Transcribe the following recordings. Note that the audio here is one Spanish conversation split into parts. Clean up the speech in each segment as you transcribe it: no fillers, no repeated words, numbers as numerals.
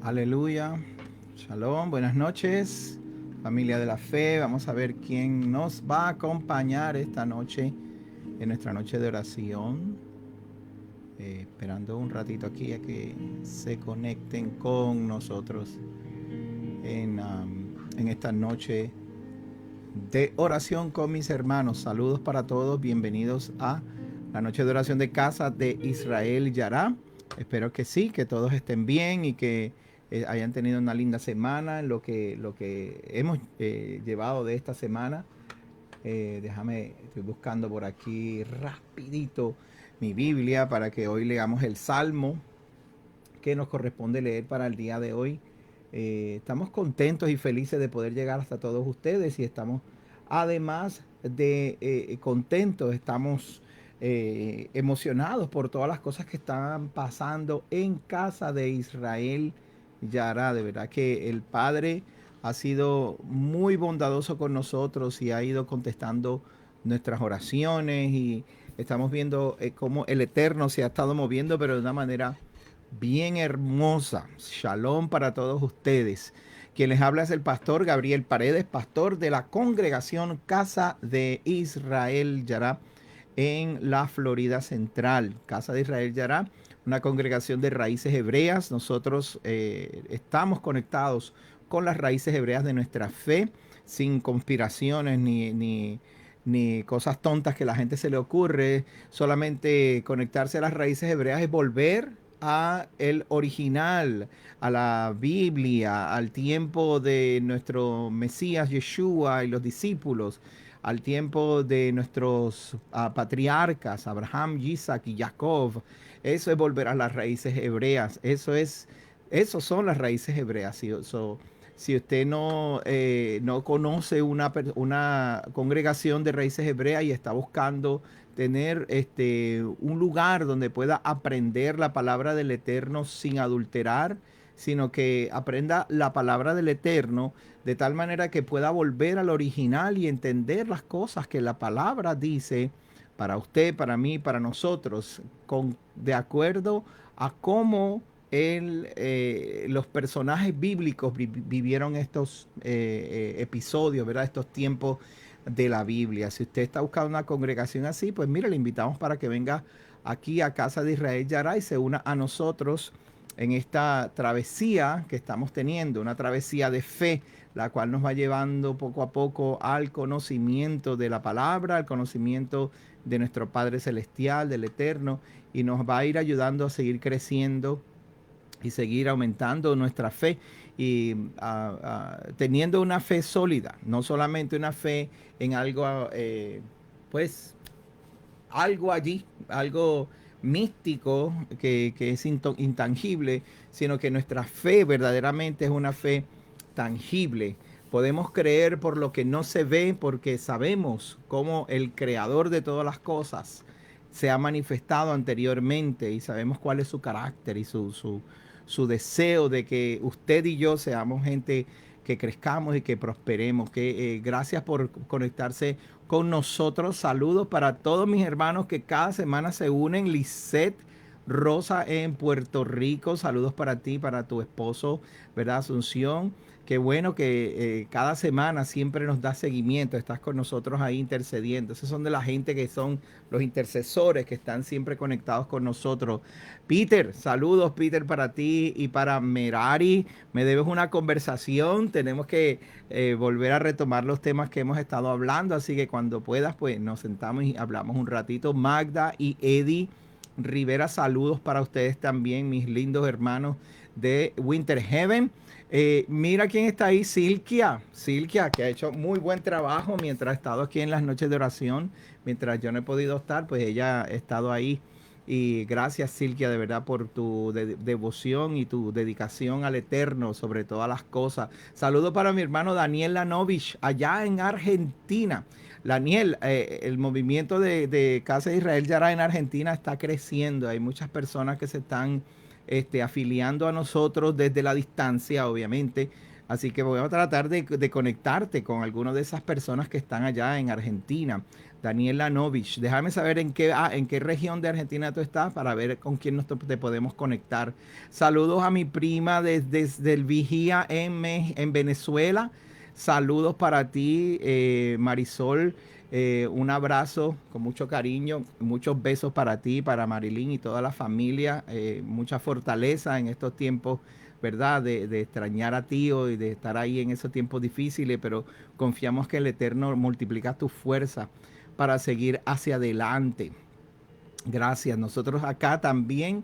Aleluya. Shalom. Buenas noches, familia de la fe. Vamos a ver quién nos va a acompañar esta noche en nuestra noche de oración. Esperando un ratito aquí a que se conecten con nosotros en esta noche de oración con mis hermanos. Saludos para todos. Bienvenidos a la noche de oración de casa de Israel Yará. Espero que sí, que todos estén bien y que hayan tenido una linda semana en lo que hemos llevado de esta semana. Estoy buscando por aquí rapidito mi Biblia para que hoy leamos el Salmo que nos corresponde leer para el día de hoy. Estamos contentos y felices de poder llegar hasta todos ustedes y estamos, además de contentos, estamos emocionados por todas las cosas que están pasando en casa de Israel Yará. De verdad que el Padre ha sido muy bondadoso con nosotros y ha ido contestando nuestras oraciones y estamos viendo cómo el Eterno se ha estado moviendo, pero de una manera bien hermosa. Shalom para todos ustedes. Quien les habla es el pastor Gabriel Paredes, pastor de la congregación Casa de Israel Yará en la Florida Central. Casa de Israel Yará, una congregación de raíces hebreas. Nosotros estamos conectados con las raíces hebreas de nuestra fe, sin conspiraciones ni cosas tontas que a la gente se le ocurre. Solamente conectarse a las raíces hebreas es volver a el original, a la Biblia, al tiempo de nuestro Mesías Yeshua y los discípulos, al tiempo de nuestros patriarcas, Abraham, Isaac y Jacob. Eso es volver a las raíces hebreas. Eso son las raíces hebreas. Si usted no conoce una congregación de raíces hebreas y está buscando tener un lugar donde pueda aprender la palabra del Eterno sin adulterar, sino que aprenda la palabra del Eterno de tal manera que pueda volver al original y entender las cosas que la palabra dice para usted, para mí, para nosotros, de acuerdo a cómo los personajes bíblicos vivieron estos episodios, ¿verdad? Estos tiempos de la Biblia. Si usted está buscando una congregación así, pues mire, le invitamos para que venga aquí a Casa de Israel Yará y se una a nosotros en esta travesía que estamos teniendo, una travesía de fe, la cual nos va llevando poco a poco al conocimiento de la palabra, al conocimiento de nuestro Padre Celestial, del Eterno, y nos va a ir ayudando a seguir creciendo y seguir aumentando nuestra fe y teniendo una fe sólida, no solamente una fe en algo, pues, algo allí, algo místico que es intangible, sino que nuestra fe verdaderamente es una fe tangible. Podemos creer por lo que no se ve porque sabemos cómo el creador de todas las cosas se ha manifestado anteriormente y sabemos cuál es su carácter y su deseo de que usted y yo seamos gente que crezcamos y que prosperemos. Gracias por conectarse con nosotros. Saludos para todos mis hermanos que cada semana se unen. Lisette Rosa en Puerto Rico. Saludos para ti, para tu esposo, ¿verdad? Asunción. Qué bueno que cada semana siempre nos da seguimiento, estás con nosotros ahí intercediendo. Esos son de la gente que son los intercesores que están siempre conectados con nosotros. Peter, saludos Peter para ti y para Merari. Me debes una conversación, tenemos que volver a retomar los temas que hemos estado hablando, así que cuando puedas pues nos sentamos y hablamos un ratito. Magda y Eddie Rivera, saludos para ustedes también, mis lindos hermanos de Winter Heaven. Mira quién está ahí, Silkia. Silkia, que ha hecho muy buen trabajo mientras ha estado aquí en las noches de oración. Mientras yo no he podido estar, pues ella ha estado ahí. Y gracias, Silkia, de verdad, por tu devoción y tu dedicación al Eterno sobre todas las cosas. Saludo para mi hermano Daniel Lanovich, allá en Argentina. Daniel, el movimiento de Casa de Israel Yará en Argentina está creciendo. Hay muchas personas que se están afiliando a nosotros desde la distancia, obviamente. Así que voy a tratar de conectarte con algunas de esas personas que están allá en Argentina. Daniel Lanovich, déjame saber en qué región de Argentina tú estás para ver con quién te podemos conectar. Saludos a mi prima desde el Vigía en Venezuela. Saludos para ti, Marisol. Un abrazo con mucho cariño, muchos besos para ti, para Marilyn y toda la familia. Mucha fortaleza en estos tiempos, ¿verdad? De extrañar a tío y de estar ahí en esos tiempos difíciles, pero confiamos que el Eterno multiplica tu fuerza para seguir hacia adelante. Gracias. Nosotros acá también,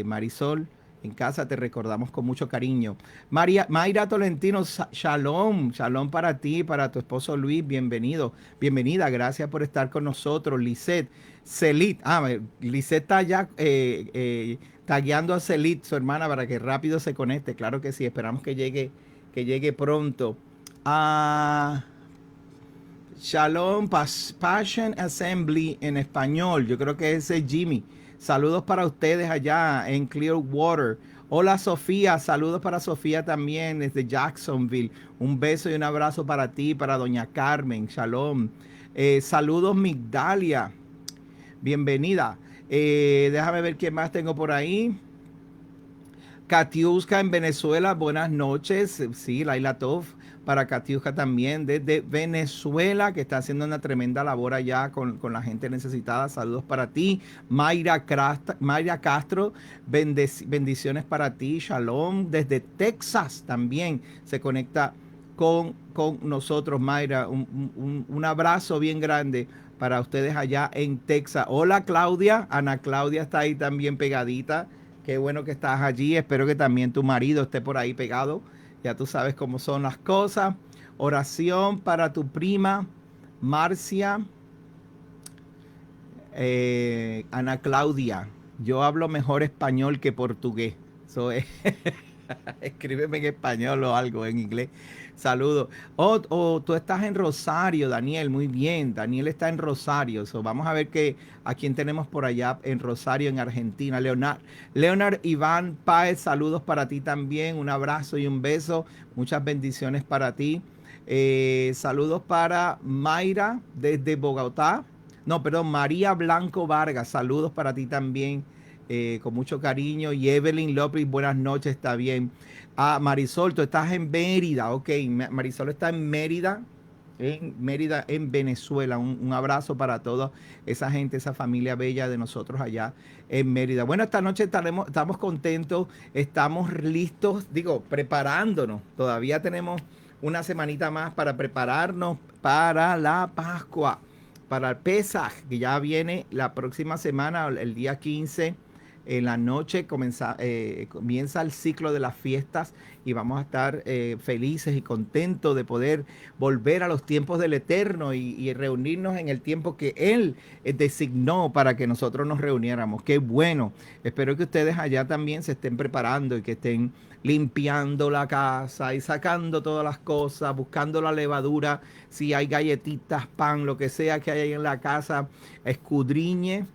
Marisol, en casa te recordamos con mucho cariño. Mayra Tolentino, shalom, shalom para ti, para tu esposo Luis, bienvenido, bienvenida, gracias por estar con nosotros. Lisette, Celit, Lisette está ya tagueando a Celit, su hermana, para que rápido se conecte. Claro que sí, esperamos que llegue pronto. Shalom Passion Assembly en español. Yo creo que ese es Jimmy. Saludos para ustedes allá en Clearwater. Hola Sofía, saludos para Sofía también desde Jacksonville. Un beso y un abrazo para ti, para doña Carmen. Shalom. Saludos Migdalia. Bienvenida. Déjame ver quién más tengo por ahí. Katiuska en Venezuela, buenas noches. Sí, Laila Tov para Katiuska también desde Venezuela, que está haciendo una tremenda labor allá con la gente necesitada. Saludos para ti. Mayra Castro, bendiciones para ti. Shalom desde Texas también se conecta con nosotros, Mayra. Un abrazo bien grande para ustedes allá en Texas. Hola Claudia, Ana Claudia está ahí también pegadita. Qué bueno que estás allí. Espero que también tu marido esté por ahí pegado. Ya tú sabes cómo son las cosas. Oración para tu prima Marcia, Ana Claudia. Yo hablo mejor español que portugués. So, escríbeme en español o algo en inglés. Saludos. Tú estás en Rosario, Daniel. Muy bien. Daniel está en Rosario. So, vamos a ver a quién tenemos por allá en Rosario, en Argentina. Leonard Iván Páez, saludos para ti también. Un abrazo y un beso. Muchas bendiciones para ti. Saludos para Mayra desde Bogotá. No, perdón, María Blanco Vargas. Saludos para ti también. Con mucho cariño. Y Evelyn López, buenas noches, está bien. Marisol, tú estás en Mérida, ok. Marisol está en Mérida, en Venezuela. Un abrazo para toda esa gente, esa familia bella de nosotros allá en Mérida. Bueno, esta noche estamos contentos, estamos listos, preparándonos. Todavía tenemos una semanita más para prepararnos para la Pascua, para el Pesaj, que ya viene la próxima semana, el día 15. En la noche comienza el ciclo de las fiestas y vamos a estar felices y contentos de poder volver a los tiempos del Eterno y reunirnos en el tiempo que Él designó para que nosotros nos reuniéramos. Qué bueno. Espero que ustedes allá también se estén preparando y que estén limpiando la casa y sacando todas las cosas, buscando la levadura, si hay galletitas, pan, lo que sea que hay ahí en la casa, escudriñe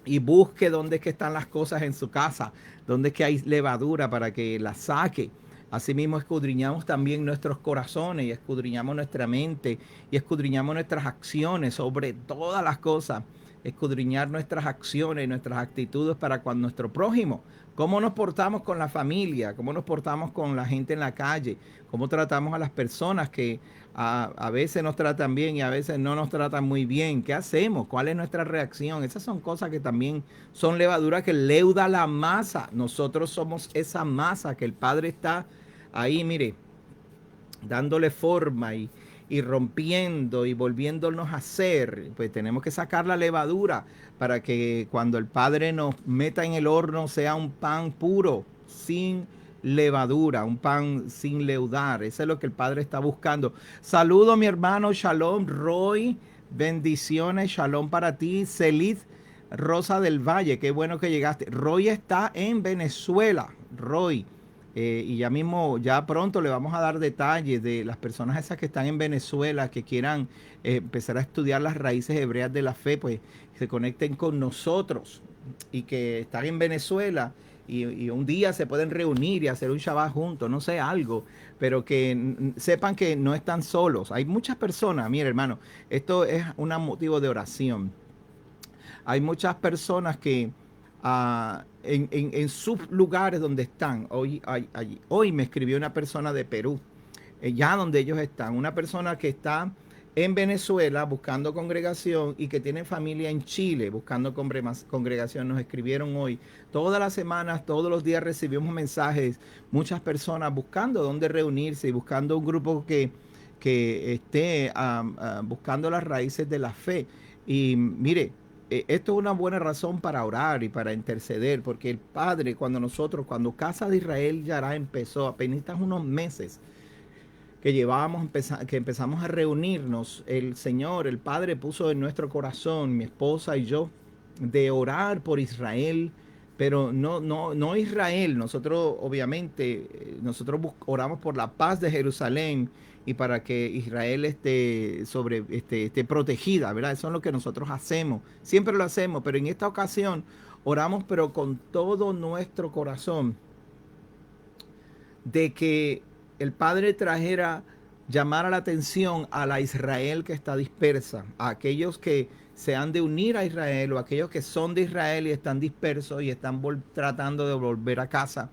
y busque dónde es que están las cosas en su casa, dónde es que hay levadura para que la saque. Asimismo escudriñamos también nuestros corazones y escudriñamos nuestra mente y escudriñamos nuestras acciones, sobre todas las cosas, escudriñar nuestras acciones y nuestras actitudes para con nuestro prójimo. Cómo nos portamos con la familia, cómo nos portamos con la gente en la calle, cómo tratamos a las personas que a veces nos tratan bien y a veces no nos tratan muy bien. ¿Qué hacemos? ¿Cuál es nuestra reacción? Esas son cosas que también son levaduras que leuda la masa. Nosotros somos esa masa que el Padre está ahí, mire, dándole forma y rompiendo y volviéndonos a hacer. Pues tenemos que sacar la levadura para que cuando el Padre nos meta en el horno sea un pan puro, sin levadura, un pan sin leudar. Eso es lo que el Padre está buscando. Saludo a mi hermano Shalom Roy, bendiciones, Shalom para ti. Celit Rosa del Valle, qué bueno que llegaste. Roy está en Venezuela, Roy. Y ya pronto le vamos a dar detalles de las personas esas que están en Venezuela, que quieran empezar a estudiar las raíces hebreas de la fe, pues se conecten con nosotros y que están en Venezuela y un día se pueden reunir y hacer un Shabbat juntos, no sé, algo, pero que sepan que no están solos. Hay muchas personas, mire hermano, esto es un motivo de oración. Hay muchas personas que en sus lugares donde están, hoy me escribió una persona de Perú, ya donde ellos están, una persona que está en Venezuela buscando congregación y que tiene familia en Chile buscando congregación. Nos escribieron hoy. Todas las semanas, todos los días recibimos mensajes, muchas personas buscando dónde reunirse y buscando un grupo que esté buscando las raíces de la fe. Y mire, esto es una buena razón para orar y para interceder, porque el Padre, cuando Casa de Israel Yará empezó, apenas unos meses que que empezamos a reunirnos, el Señor, el Padre puso en nuestro corazón, mi esposa y yo, de orar por Israel, pero no Israel. Nosotros, obviamente, oramos por la paz de Jerusalén y para que Israel esté protegida, ¿verdad? Eso es lo que nosotros hacemos. Siempre lo hacemos, pero en esta ocasión oramos, pero con todo nuestro corazón, de que el Padre llamara la atención a la Israel que está dispersa, a aquellos que se han de unir a Israel o aquellos que son de Israel y están dispersos y están tratando de volver a casa,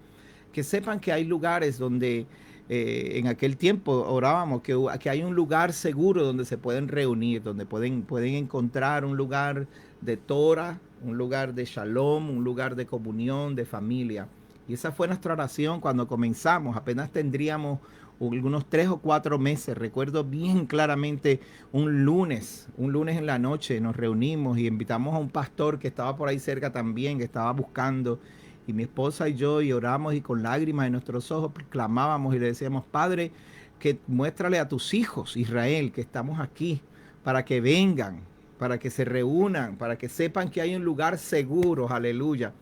que sepan que hay lugares donde en aquel tiempo orábamos que hay un lugar seguro donde se pueden reunir, donde pueden encontrar un lugar de Torah, un lugar de Shalom, un lugar de comunión, de familia. Y esa fue nuestra oración cuando comenzamos. Apenas tendríamos algunos 3 o 4 meses. Recuerdo bien claramente un lunes en la noche nos reunimos y invitamos a un pastor que estaba por ahí cerca también, que estaba buscando. Y mi esposa y yo, y oramos y con lágrimas en nuestros ojos clamábamos y le decíamos: Padre, que muéstrale a tus hijos, Israel, que estamos aquí, para que vengan, para que se reúnan, para que sepan que hay un lugar seguro, aleluya.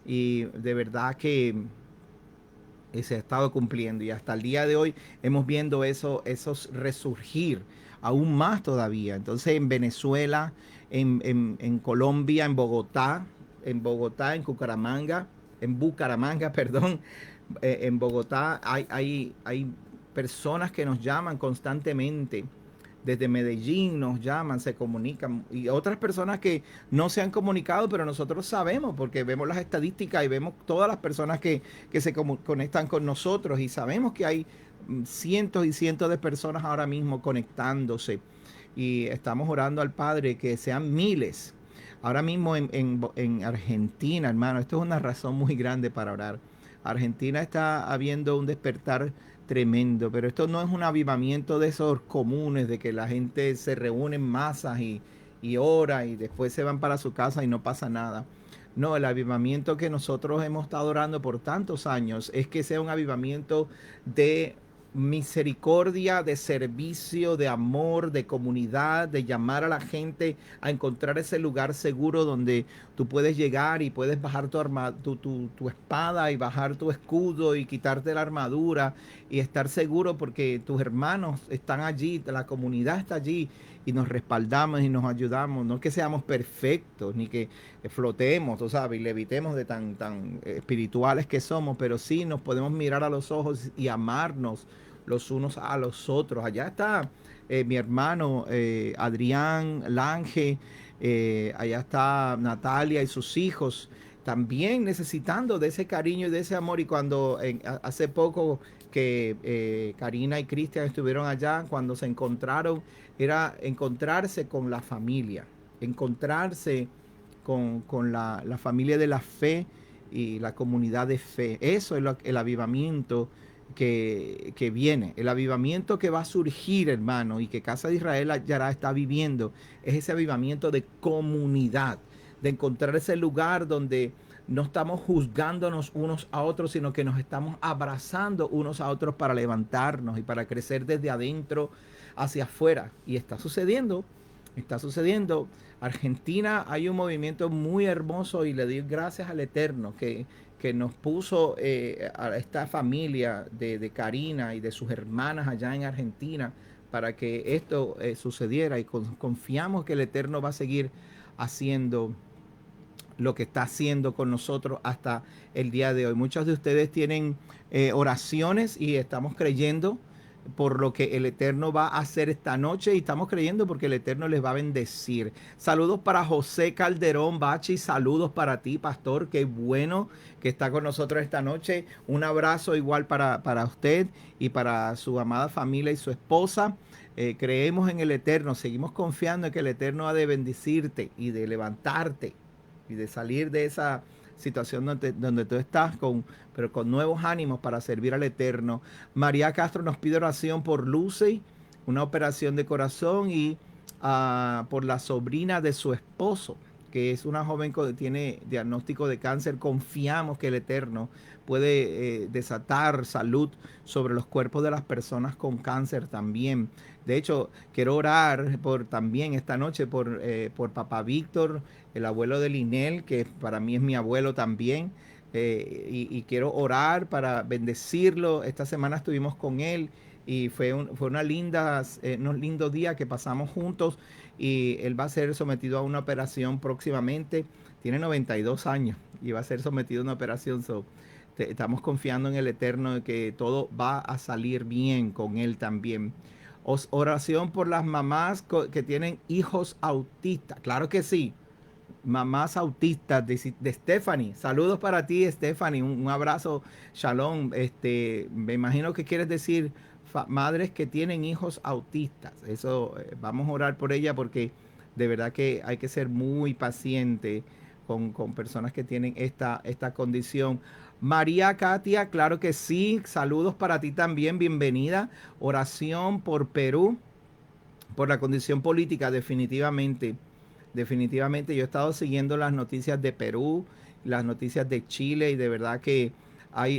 Y de verdad que se ha estado cumpliendo y hasta el día de hoy hemos viendo esos resurgir aún más todavía. Entonces en Venezuela, en Colombia, en Bucaramanga, perdón, en Bogotá hay personas que nos llaman constantemente. Desde Medellín nos llaman, se comunican, y otras personas que no se han comunicado, pero nosotros sabemos porque vemos las estadísticas y vemos todas las personas que se conectan con nosotros y sabemos que hay cientos y cientos de personas ahora mismo conectándose y estamos orando al Padre que sean miles. Ahora mismo en Argentina, hermano, esto es una razón muy grande para orar. Argentina está habiendo un despertar tremendo, pero esto no es un avivamiento de esos comunes, de que la gente se reúne en masas y ora y después se van para su casa y no pasa nada. No, el avivamiento que nosotros hemos estado orando por tantos años es que sea un avivamiento de misericordia, de servicio, de amor, de comunidad, de llamar a la gente a encontrar ese lugar seguro donde tú puedes llegar y puedes bajar tu espada y bajar tu escudo y quitarte la armadura y estar seguro porque tus hermanos están allí, la comunidad está allí y nos respaldamos y nos ayudamos. No es que seamos perfectos ni que flotemos, tú sabes, y levitemos de tan espirituales que somos, pero sí nos podemos mirar a los ojos y amarnos los unos a los otros. Allá está mi hermano Adrián Lange, allá está Natalia y sus hijos también necesitando de ese cariño y de ese amor. Y cuando hace poco que Karina y Cristian estuvieron allá, cuando se encontraron, era encontrarse con la familia, encontrarse con la familia de la fe y la comunidad de fe. Eso es el avivamiento que viene, el avivamiento que va a surgir, hermano, y que Casa de Israel ya está viviendo, es ese avivamiento de comunidad, de encontrar ese lugar donde no estamos juzgándonos unos a otros, sino que nos estamos abrazando unos a otros para levantarnos y para crecer desde adentro hacia afuera. Y está sucediendo, está sucediendo. Argentina hay un movimiento muy hermoso y le doy gracias al Eterno que nos puso a esta familia de Karina y de sus hermanas allá en Argentina para que esto sucediera y confiamos que el Eterno va a seguir haciendo lo que está haciendo con nosotros hasta el día de hoy. Muchos de ustedes tienen oraciones y estamos creyendo por lo que el Eterno va a hacer esta noche y estamos creyendo porque el Eterno les va a bendecir. Saludos para José Calderón Bachi, saludos para ti, pastor, qué bueno que está con nosotros esta noche. Un abrazo igual para usted y para su amada familia y su esposa. Creemos en el Eterno, seguimos confiando en que el Eterno ha de bendecirte y de levantarte y de salir de esa situación donde tú estás, pero con nuevos ánimos para servir al Eterno. María Castro nos pide oración por Lucy, una operación de corazón, y por la sobrina de su esposo, que es una joven que tiene diagnóstico de cáncer. Confiamos que el Eterno puede desatar salud sobre los cuerpos de las personas con cáncer también. De hecho, quiero orar también esta noche por papá Víctor, el abuelo de Linel, que para mí es mi abuelo también. Y quiero orar para bendecirlo. Esta semana estuvimos con él y fue unos lindos días que pasamos juntos, y él va a ser sometido a una operación próximamente. Tiene 92 años y va a ser sometido a una operación. Estamos confiando en el Eterno de que todo va a salir bien con él también. Oración por las mamás que tienen hijos autistas. Claro que sí. Mamás autistas de Stephanie. Saludos para ti, Stephanie. Un abrazo. Shalom. Me imagino que quieres decir madres que tienen hijos autistas. Eso, vamos a orar por ella porque de verdad que hay que ser muy paciente con personas que tienen esta condición. María Katia, claro que sí. Saludos para ti también. Bienvenida. Oración por Perú, por la condición política, definitivamente. Definitivamente yo he estado siguiendo las noticias de Perú, las noticias de Chile, y de verdad que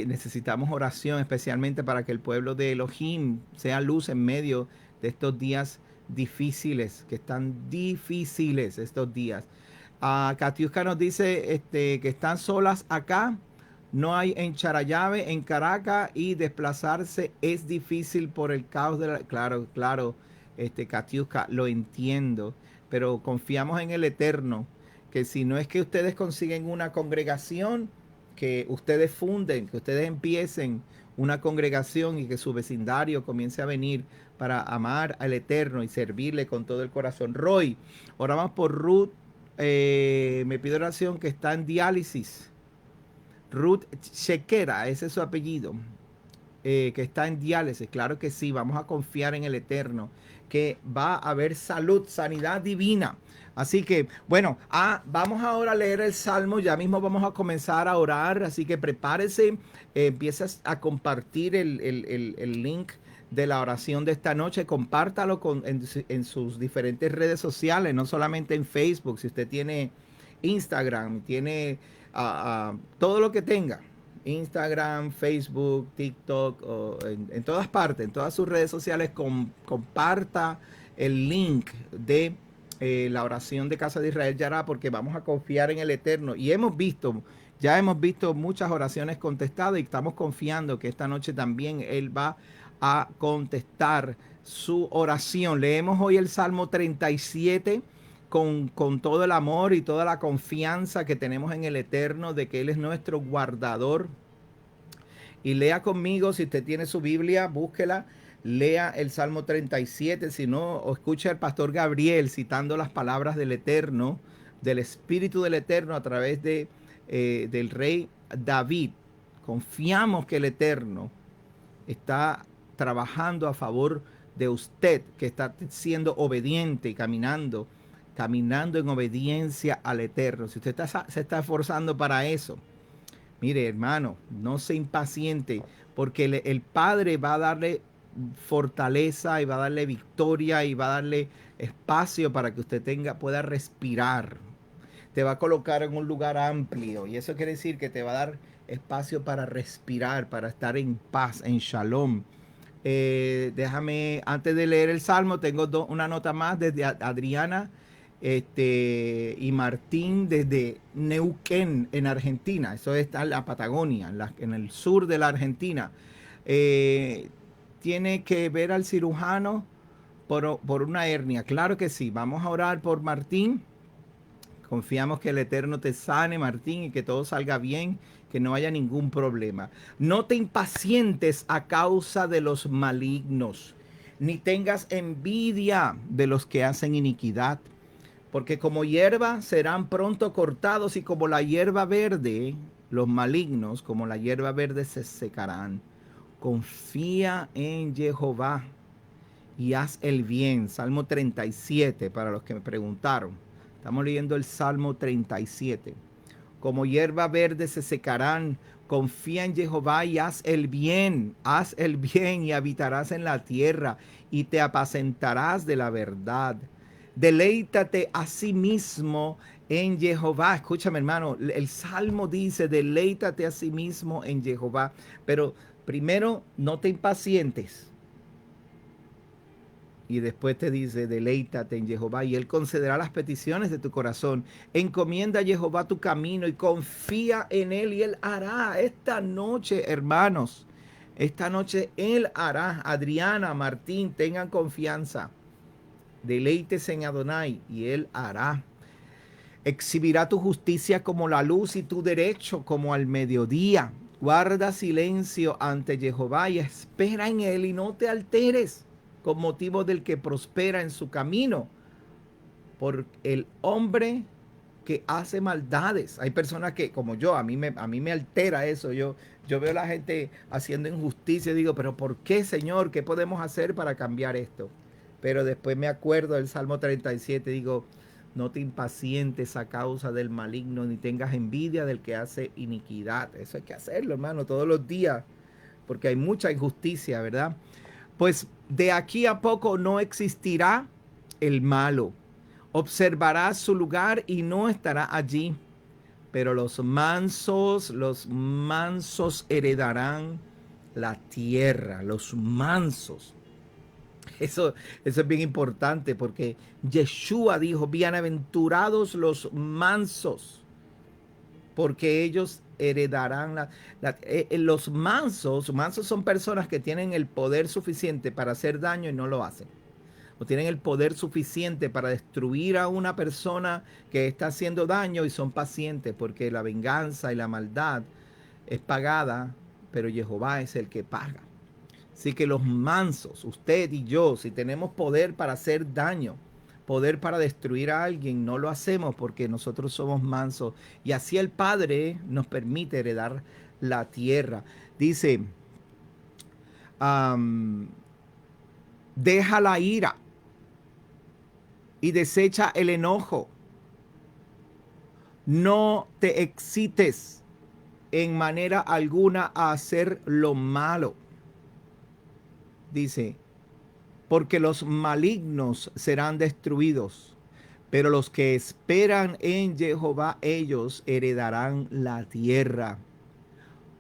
necesitamos oración, especialmente para que el pueblo de Elohim sea luz en medio de estos días difíciles, que están difíciles estos días. Katiuska nos dice que están solas acá, no hay en Charallave, en Caracas, y desplazarse es difícil por el caos de la... Claro, claro, Katiuska, lo entiendo, pero confiamos en el Eterno, que si no es que ustedes consiguen una congregación, que ustedes funden, que ustedes empiecen una congregación y que su vecindario comience a venir para amar al Eterno y servirle con todo el corazón. Roy, oramos por Ruth, me pide oración, que está en diálisis. Ruth Chequera, ese es su apellido, que está en diálisis. Claro que sí, vamos a confiar en el Eterno, que va a haber salud, sanidad divina. Así que, bueno, vamos ahora a leer el Salmo. Ya mismo vamos a comenzar a orar, así que prepárese, empiezas a compartir el link de la oración de esta noche. Compártalo en sus diferentes redes sociales, no solamente en Facebook. Si usted tiene Instagram, tiene todo lo que tenga, Instagram, Facebook, TikTok, o en todas partes, en todas sus redes sociales, comparta el link de la oración de Casa de Israel Yará, porque vamos a confiar en el Eterno. Y ya hemos visto muchas oraciones contestadas, y estamos confiando que esta noche también Él va a contestar su oración. Leemos hoy el Salmo 37 con todo el amor y toda la confianza que tenemos en el Eterno, de que Él es nuestro guardador. Y lea conmigo, si usted tiene su Biblia, búsquela, lea el Salmo 37, si no, o escuche al pastor Gabriel citando las palabras del Eterno, del Espíritu del Eterno a través del rey David. Confiamos que el Eterno está trabajando a favor de usted, que está siendo obediente y caminando en obediencia al Eterno. Si usted se está esforzando para eso, mire, hermano, no se impaciente, porque el Padre va a darle fortaleza y va a darle victoria y va a darle espacio para que usted pueda respirar. Te va a colocar en un lugar amplio, y eso quiere decir que te va a dar espacio para respirar, para estar en paz, en shalom. Déjame, antes de leer el Salmo, tengo una nota más desde Adriana y Martín desde Neuquén, en Argentina. Eso está en la Patagonia, en el sur de la Argentina. Tiene que ver al cirujano por una hernia. Claro que sí. Vamos a orar por Martín, Confiamos que el Eterno te sane, Martín, y que todo salga bien, que no haya ningún problema. No te impacientes a causa de los malignos, ni tengas envidia de los que hacen iniquidad, porque como hierba serán pronto cortados y como la hierba verde, los malignos, como la hierba verde se secarán. Confía en Jehová y haz el bien. Salmo 37, para los que me preguntaron. Estamos leyendo el Salmo 37. Como hierba verde se secarán. Confía en Jehová y haz el bien. Haz el bien y habitarás en la tierra y te apacentarás de la verdad. Deleítate a sí mismo en Jehová. Escúchame, hermano, el Salmo dice, deleítate a sí mismo en Jehová. Pero primero, no te impacientes. Y después te dice, deleítate en Jehová y Él concederá las peticiones de tu corazón. Encomienda a Jehová tu camino y confía en Él y Él hará. Esta noche, hermanos, esta noche Él hará. Adriana, Martín, tengan confianza. Deleítese en Adonai y Él hará. Exhibirá tu justicia como la luz y tu derecho como al mediodía. Guarda silencio ante Jehová y espera en Él y no te alteres con motivo del que prospera en su camino, por el hombre que hace maldades. Hay personas que, como yo, a mí me altera eso. Yo veo a la gente haciendo injusticia y digo, pero ¿por qué, Señor? ¿Qué podemos hacer para cambiar esto? Pero después me acuerdo del Salmo 37, digo, no te impacientes a causa del maligno, ni tengas envidia del que hace iniquidad. Eso hay que hacerlo, hermano, todos los días, porque hay mucha injusticia, ¿verdad? Pues de aquí a poco no existirá el malo. Observará su lugar y no estará allí. Pero los mansos heredarán la tierra. Los mansos. Eso es bien importante porque Yeshua dijo, bienaventurados los mansos, porque ellos heredarán los mansos son personas que tienen el poder suficiente para hacer daño y no lo hacen. O tienen el poder suficiente para destruir a una persona que está haciendo daño y son pacientes, porque la venganza y la maldad es pagada, pero Jehová es el que paga. Así que los mansos, usted y yo, si tenemos poder para hacer daño, poder para destruir a alguien, no lo hacemos porque nosotros somos mansos. Y así el Padre nos permite heredar la tierra. Dice, deja la ira y desecha el enojo. No te excites en manera alguna a hacer lo malo. Dice, porque los malignos serán destruidos, pero los que esperan en Jehová, ellos heredarán la tierra.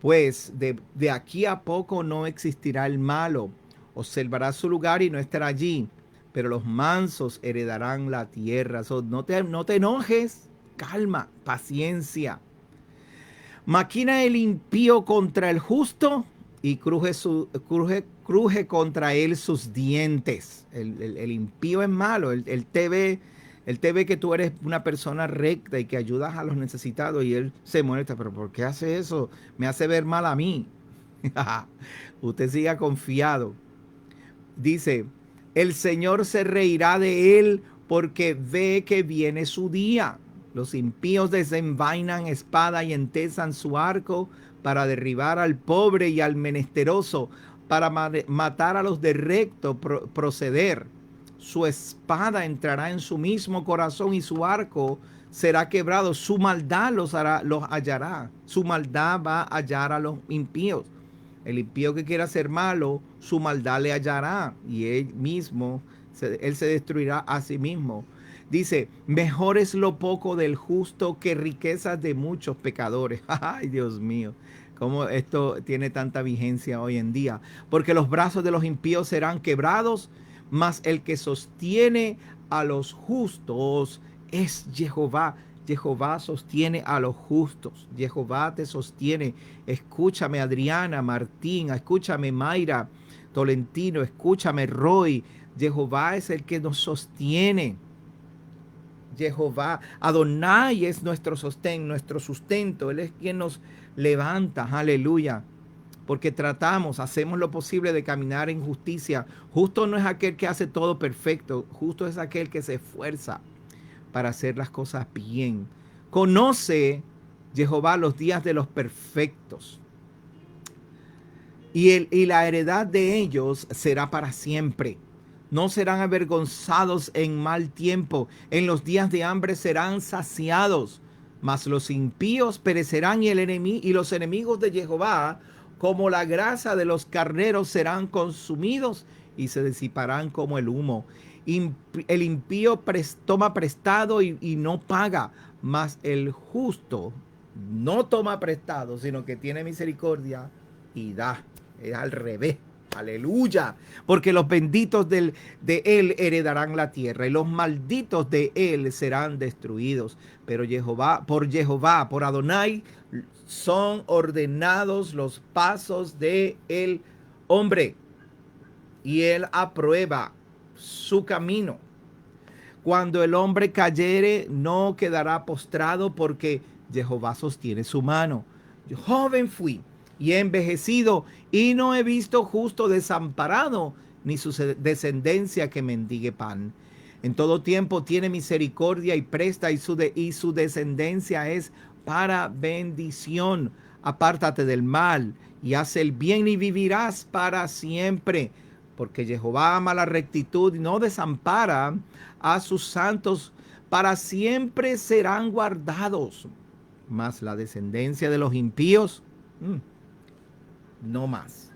Pues de aquí a poco no existirá el malo, observará su lugar y no estará allí, pero los mansos heredarán la tierra. No te enojes, calma, paciencia. Maquina el impío contra el justo y cruje contra él sus dientes. El impío es malo. Él te ve que tú eres una persona recta y que ayudas a los necesitados y él se molesta. ¿Pero por qué hace eso? Me hace ver mal a mí. Usted siga confiado. Dice, el Señor se reirá de él porque ve que viene su día. Los impíos desenvainan espada y entesan su arco para derribar al pobre y al menesteroso, para matar a los de recto proceder. Su espada entrará en su mismo corazón y su arco será quebrado. Su maldad los hallará. Su maldad va a hallar a los impíos. El impío que quiera ser malo, su maldad le hallará y él se destruirá a sí mismo. Dice, mejor es lo poco del justo que riquezas de muchos pecadores. Ay, Dios mío, cómo esto tiene tanta vigencia hoy en día. Porque los brazos de los impíos serán quebrados, mas el que sostiene a los justos es Jehová. Jehová sostiene a los justos. Jehová te sostiene. Escúchame, Adriana, Martín, escúchame, Mayra, Tolentino, escúchame, Roy. Jehová es el que nos sostiene. Jehová, Adonai es nuestro sostén, nuestro sustento. Él es quien nos levanta, aleluya. Porque hacemos lo posible de caminar en justicia. Justo no es aquel que hace todo perfecto, justo es aquel que se esfuerza para hacer las cosas bien. Conoce Jehová los días de los perfectos, y la heredad de ellos será para siempre. No serán avergonzados en mal tiempo, en los días de hambre serán saciados. Mas los impíos perecerán y los enemigos de Jehová, como la grasa de los carneros, serán consumidos y se disiparán como el humo. El impío toma prestado y no paga, mas el justo no toma prestado, sino que tiene misericordia y da. Es al revés. Aleluya. Porque los benditos de él heredarán la tierra y los malditos de él serán destruidos. Pero Jehová, por Adonai, son ordenados los pasos de el hombre, y él aprueba su camino. Cuando el hombre cayere, no quedará postrado, porque Jehová sostiene su mano. Yo joven fui y he envejecido, y no he visto justo desamparado, ni su descendencia que mendigue pan. En todo tiempo tiene misericordia y presta, y su descendencia es para bendición. Apártate del mal y haz el bien, y vivirás para siempre. Porque Jehová ama la rectitud y no desampara a sus santos. Para siempre serán guardados. Mas la descendencia de los impíos, no más.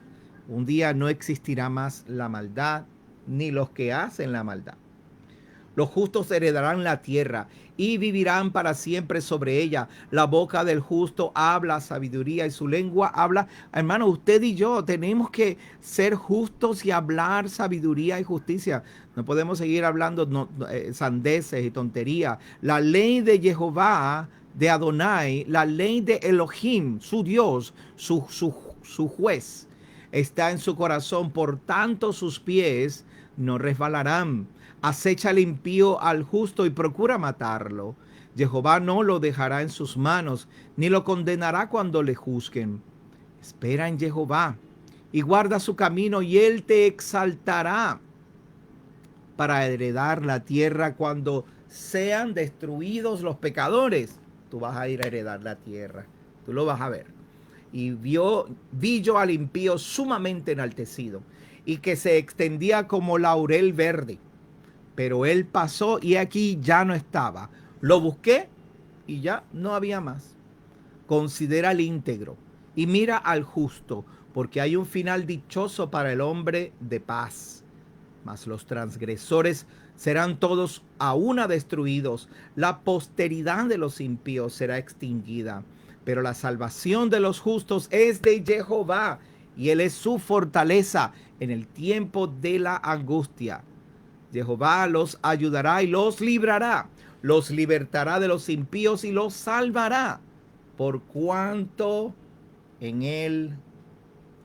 Un día no existirá más la maldad, ni los que hacen la maldad. Los justos heredarán la tierra y vivirán para siempre sobre ella. La boca del justo habla sabiduría y su lengua habla. Hermano, usted y yo tenemos que ser justos y hablar sabiduría y justicia. No podemos seguir hablando sandeces y tonterías. La ley de Jehová, de Adonai, la ley de Elohim, su Dios, su juez, está en su corazón. Por tanto, sus pies no resbalarán. Acecha al impío al justo y procura matarlo. Jehová no lo dejará en sus manos, ni lo condenará cuando le juzguen. Espera en Jehová y guarda su camino, y él te exaltará para heredar la tierra. Cuando sean destruidos los pecadores, tú vas a ir a heredar la tierra. Tú lo vas a ver. Y vi yo al impío sumamente enaltecido, y que se extendía como laurel verde. Pero él pasó y aquí ya no estaba. Lo busqué y ya no había más. Considera al íntegro y mira al justo, porque hay un final dichoso para el hombre de paz. Mas los transgresores serán todos a una destruidos. La posteridad de los impíos será extinguida. Pero la salvación de los justos es de Jehová, y él es su fortaleza en el tiempo de la angustia. Jehová los ayudará y los librará, los libertará de los impíos y los salvará, por cuanto en él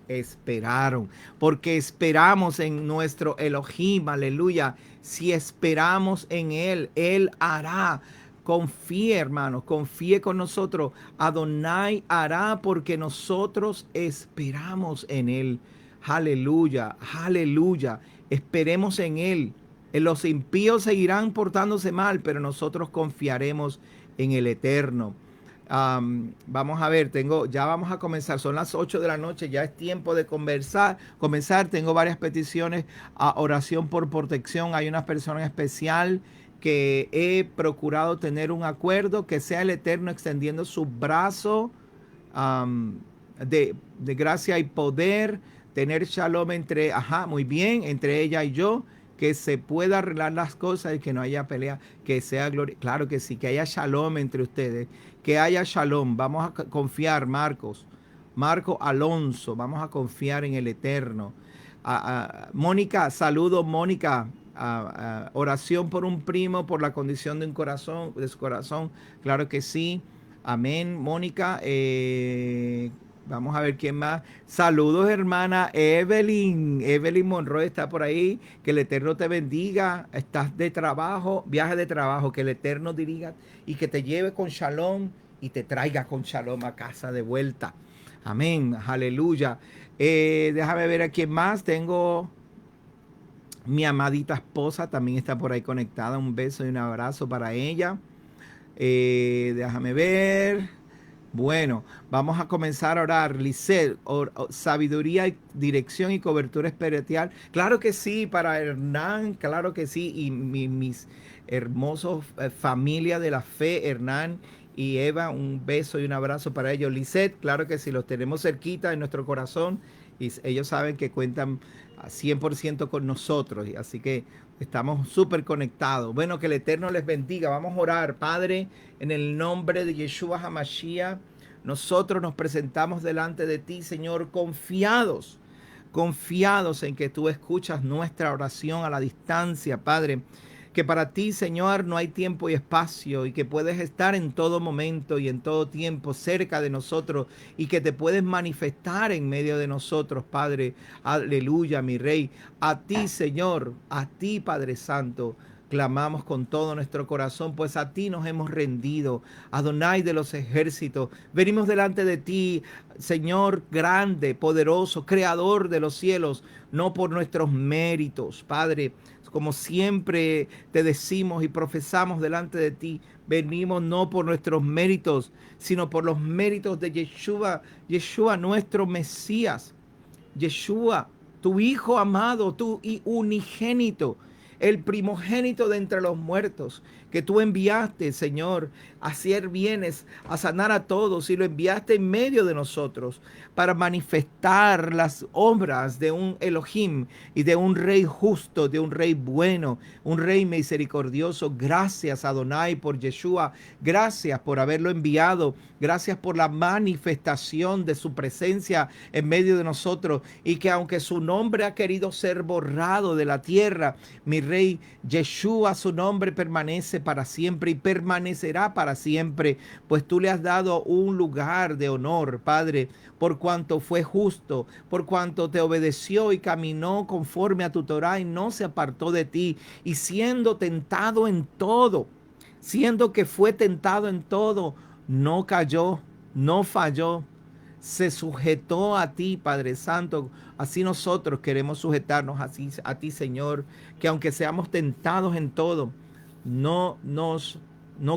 esperaron. Porque esperamos en nuestro Elohim, aleluya. Si esperamos en él, él hará. Confíe, hermanos, confíe con nosotros. Adonai hará, porque nosotros esperamos en él. Aleluya, aleluya. Esperemos en él. Los impíos seguirán portándose mal, pero nosotros confiaremos en el Eterno. Vamos a ver, ya vamos a comenzar. Son las 8 de la noche, ya es tiempo de comenzar. Tengo varias peticiones a oración por protección. Hay una persona especial que he procurado tener un acuerdo, que sea el Eterno extendiendo su brazo de gracia y poder, tener shalom entre ella y yo, que se pueda arreglar las cosas y que no haya pelea, que sea gloria. Claro que sí, que haya shalom entre ustedes, que haya shalom. Vamos a confiar, Marco Alonso, vamos a confiar en el Eterno. Mónica, saludos, Mónica. Oración por un primo, por la condición de su corazón. Claro que sí. Amén, Mónica. Vamos a ver quién más. Saludos, hermana Evelyn. Evelyn Monroe está por ahí. Que el Eterno te bendiga. Estás de trabajo, viaje de trabajo. Que el Eterno dirija y que te lleve con shalom y te traiga con shalom a casa de vuelta. Amén. Aleluya. Déjame ver a quién más. Tengo mi amadita esposa. También está por ahí conectada. Un beso y un abrazo para ella. Déjame ver. Bueno, vamos a comenzar a orar. Lisset, sabiduría, dirección y cobertura espiritual. Claro que sí, para Hernán, claro que sí. Y mis hermosos familia de la fe, Hernán y Eva, un beso y un abrazo para ellos. Lisset, claro que sí, los tenemos cerquita en nuestro corazón y ellos saben que cuentan a 100% con nosotros. Así que estamos súper conectados. Bueno, que el Eterno les bendiga. Vamos a orar. Padre, en el nombre de Yeshua HaMashiach, nosotros nos presentamos delante de ti, Señor, confiados en que tú escuchas nuestra oración a la distancia, Padre. Que para ti, Señor, no hay tiempo y espacio y que puedes estar en todo momento y en todo tiempo cerca de nosotros y que te puedes manifestar en medio de nosotros, Padre. Aleluya, mi Rey. A ti, Señor, a ti, Padre Santo, clamamos con todo nuestro corazón, pues a ti nos hemos rendido, Adonai de los ejércitos. Venimos delante de ti, Señor grande, poderoso, creador de los cielos, no por nuestros méritos, Padre. Como siempre te decimos y profesamos delante de ti, venimos no por nuestros méritos, sino por los méritos de Yeshua, Yeshua nuestro Mesías, Yeshua, tu Hijo amado, tu unigénito, el primogénito de entre los muertos, que tú enviaste, Señor, a hacer bienes, a sanar a todos, y lo enviaste en medio de nosotros para manifestar las obras de un Elohim y de un Rey justo, de un Rey bueno, un Rey misericordioso. Gracias, Adonai, por Yeshua. Gracias por haberlo enviado. Gracias por la manifestación de su presencia en medio de nosotros, y que aunque su nombre ha querido ser borrado de la tierra, mi Rey Yeshua, su nombre permanece para siempre y permanecerá para siempre, pues tú le has dado un lugar de honor, Padre, por cuanto fue justo, por cuanto te obedeció y caminó conforme a tu Torah y no se apartó de ti, y siendo tentado en todo, siendo que fue tentado en todo, no cayó, no falló, se sujetó a ti, Padre Santo. Así nosotros queremos sujetarnos así a ti, Señor, que aunque seamos tentados en todo, no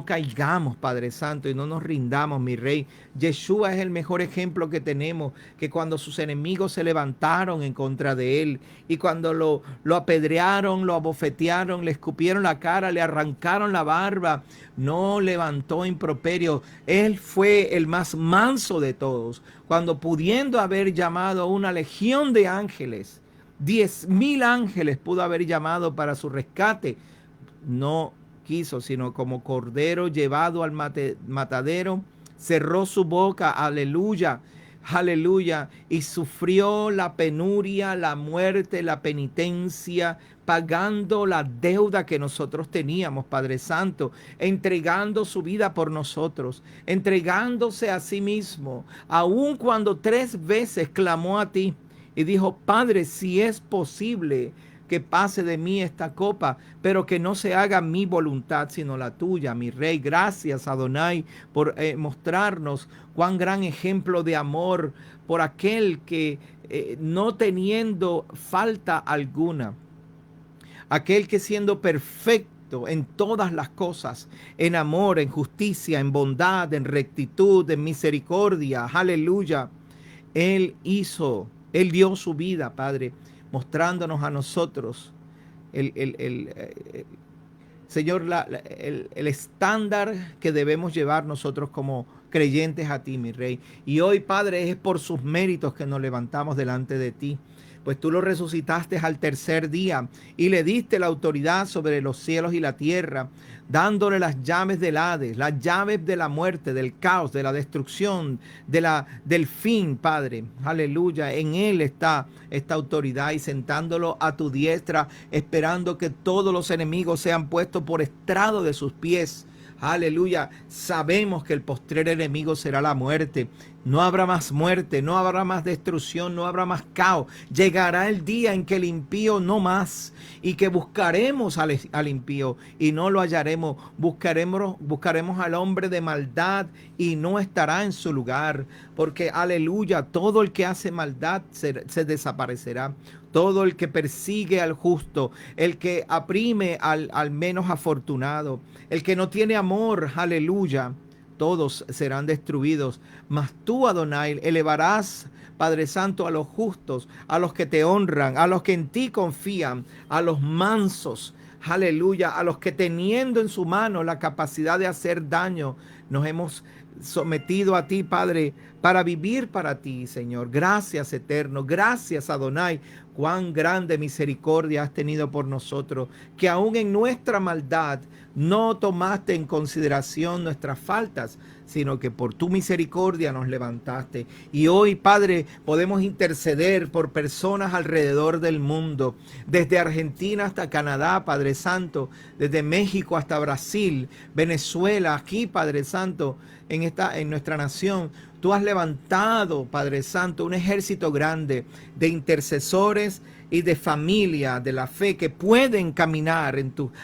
caigamos, Padre Santo, y no nos rindamos, mi Rey. Yeshua es el mejor ejemplo que tenemos, que cuando sus enemigos se levantaron en contra de él y cuando lo apedrearon, lo abofetearon, le escupieron la cara, le arrancaron la barba, no levantó improperio. Él fue el más manso de todos, cuando pudiendo haber llamado a una legión de ángeles, 10,000 ángeles pudo haber llamado para su rescate, no quiso, sino como cordero llevado al matadero, cerró su boca, aleluya, aleluya, y sufrió la penuria, la muerte, la penitencia, pagando la deuda que nosotros teníamos, Padre Santo, entregando su vida por nosotros, entregándose a sí mismo, aun cuando 3 veces clamó a ti y dijo: Padre, si es posible, que pase de mí esta copa, pero que no se haga mi voluntad, sino la tuya, mi Rey. Gracias, Adonai, por mostrarnos cuán gran ejemplo de amor por aquel que no teniendo falta alguna, aquel que siendo perfecto en todas las cosas, en amor, en justicia, en bondad, en rectitud, en misericordia, aleluya, Él dio su vida, Padre, mostrándonos a nosotros Señor, el estándar que debemos llevar nosotros como creyentes a ti, mi Rey. Y hoy, Padre, es por sus méritos que nos levantamos delante de ti. Pues tú lo resucitaste al 3er día y le diste la autoridad sobre los cielos y la tierra, dándole las llaves del Hades, las llaves de la muerte, del caos, de la destrucción, del fin, Padre. Aleluya. En Él está esta autoridad, y sentándolo a tu diestra, esperando que todos los enemigos sean puestos por estrado de sus pies. Aleluya. Sabemos que el postrer enemigo será la muerte. No habrá más muerte, no habrá más destrucción, no habrá más caos. Llegará el día en que el impío no más y que buscaremos al impío y no lo hallaremos. Buscaremos al hombre de maldad y no estará en su lugar. Porque, aleluya, todo el que hace maldad se desaparecerá. Todo el que persigue al justo, el que aprime al menos afortunado, el que no tiene amor, aleluya, todos serán destruidos. Mas tú, Adonai, elevarás, Padre Santo, a los justos, a los que te honran, a los que en ti confían, a los mansos, aleluya, a los que teniendo en su mano la capacidad de hacer daño, nos hemos sometido a ti, Padre, para vivir para ti, Señor. Gracias, eterno. Gracias, Adonai. Cuán grande misericordia has tenido por nosotros, que aún en nuestra maldad no tomaste en consideración nuestras faltas, sino que por tu misericordia nos levantaste. Y hoy, Padre, podemos interceder por personas alrededor del mundo, desde Argentina hasta Canadá, Padre Santo, desde México hasta Brasil, Venezuela, aquí, Padre Santo, en nuestra nación. Tú has levantado, Padre Santo, un ejército grande de intercesores y de familia de la fe que pueden caminar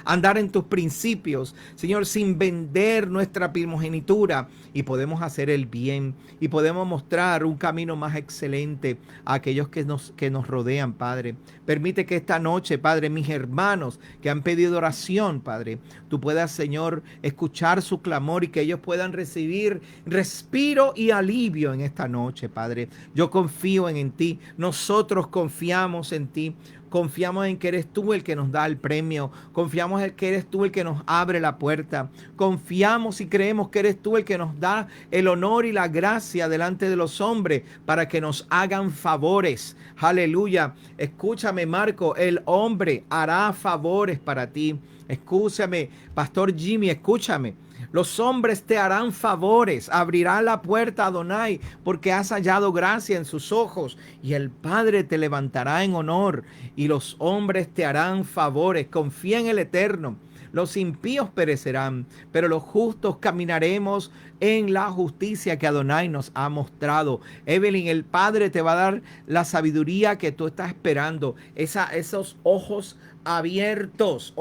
andar en tus principios, Señor, sin vender nuestra primogenitura, y podemos hacer el bien y podemos mostrar un camino más excelente a aquellos que nos rodean, Padre. Permite que esta noche, Padre, mis hermanos que han pedido oración, Padre, tú puedas, Señor, escuchar su clamor y que ellos puedan recibir respiro y alivio en esta noche, Padre. Yo confío en ti, nosotros confiamos en ti. Confiamos en que eres tú el que nos da el premio. Confiamos en que eres tú el que nos abre la puerta. Confiamos y creemos que eres tú el que nos da el honor y la gracia delante de los hombres para que nos hagan favores. Aleluya. Escúchame, Marco, el hombre hará favores para ti. Escúchame, Pastor Jimmy, escúchame. Los hombres te harán favores, abrirá la puerta, Adonai, porque has hallado gracia en sus ojos, y el Padre te levantará en honor, y los hombres te harán favores. Confía en el Eterno. Los impíos perecerán, pero los justos caminaremos en la justicia que Adonai nos ha mostrado. Evelyn, el Padre te va a dar la sabiduría que tú estás esperando. Esos ojos abiertos,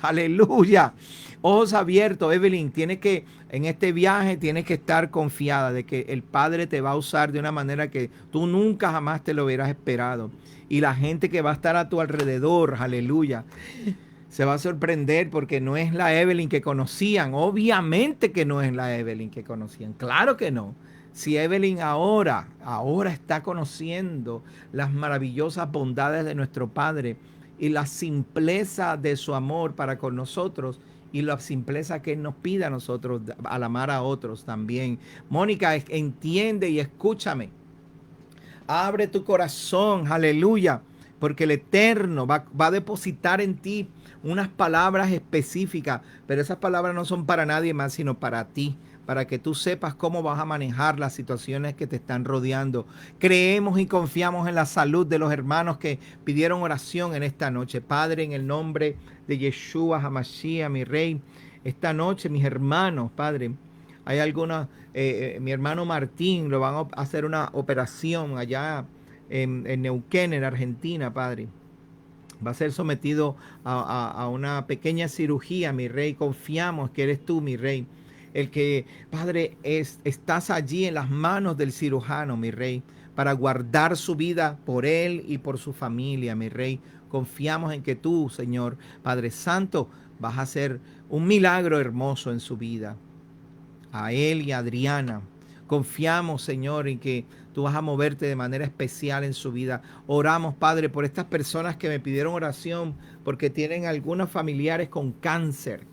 aleluya. Ojos abiertos, Evelyn, en este viaje tienes que estar confiada de que el Padre te va a usar de una manera que tú nunca jamás te lo hubieras esperado. Y la gente que va a estar a tu alrededor, aleluya, se va a sorprender porque no es la Evelyn que conocían. Obviamente que no es la Evelyn que conocían. Claro que no. Si Evelyn ahora está conociendo las maravillosas bondades de nuestro Padre y la simpleza de su amor para con nosotros, y la simpleza que Él nos pide a nosotros al amar a otros también. Mónica, entiende y escúchame. Abre tu corazón, aleluya, porque el Eterno va a depositar en ti unas palabras específicas, pero esas palabras no son para nadie más, sino para ti, para que tú sepas cómo vas a manejar las situaciones que te están rodeando. Creemos y confiamos en la salud de los hermanos que pidieron oración en esta noche. Padre, en el nombre de Yeshua HaMashiach, mi Rey, esta noche, mis hermanos, Padre, hay algunos, mi hermano Martín, lo van a hacer una operación allá en Neuquén, en Argentina, Padre. Va a ser sometido a una pequeña cirugía, mi Rey. Confiamos que eres tú, mi Rey. El que, Padre, estás allí en las manos del cirujano, mi Rey, para guardar su vida por él y por su familia, mi Rey. Confiamos en que tú, Señor, Padre Santo, vas a hacer un milagro hermoso en su vida. A él y a Adriana. Confiamos, Señor, en que tú vas a moverte de manera especial en su vida. Oramos, Padre, por estas personas que me pidieron oración porque tienen algunos familiares con cáncer.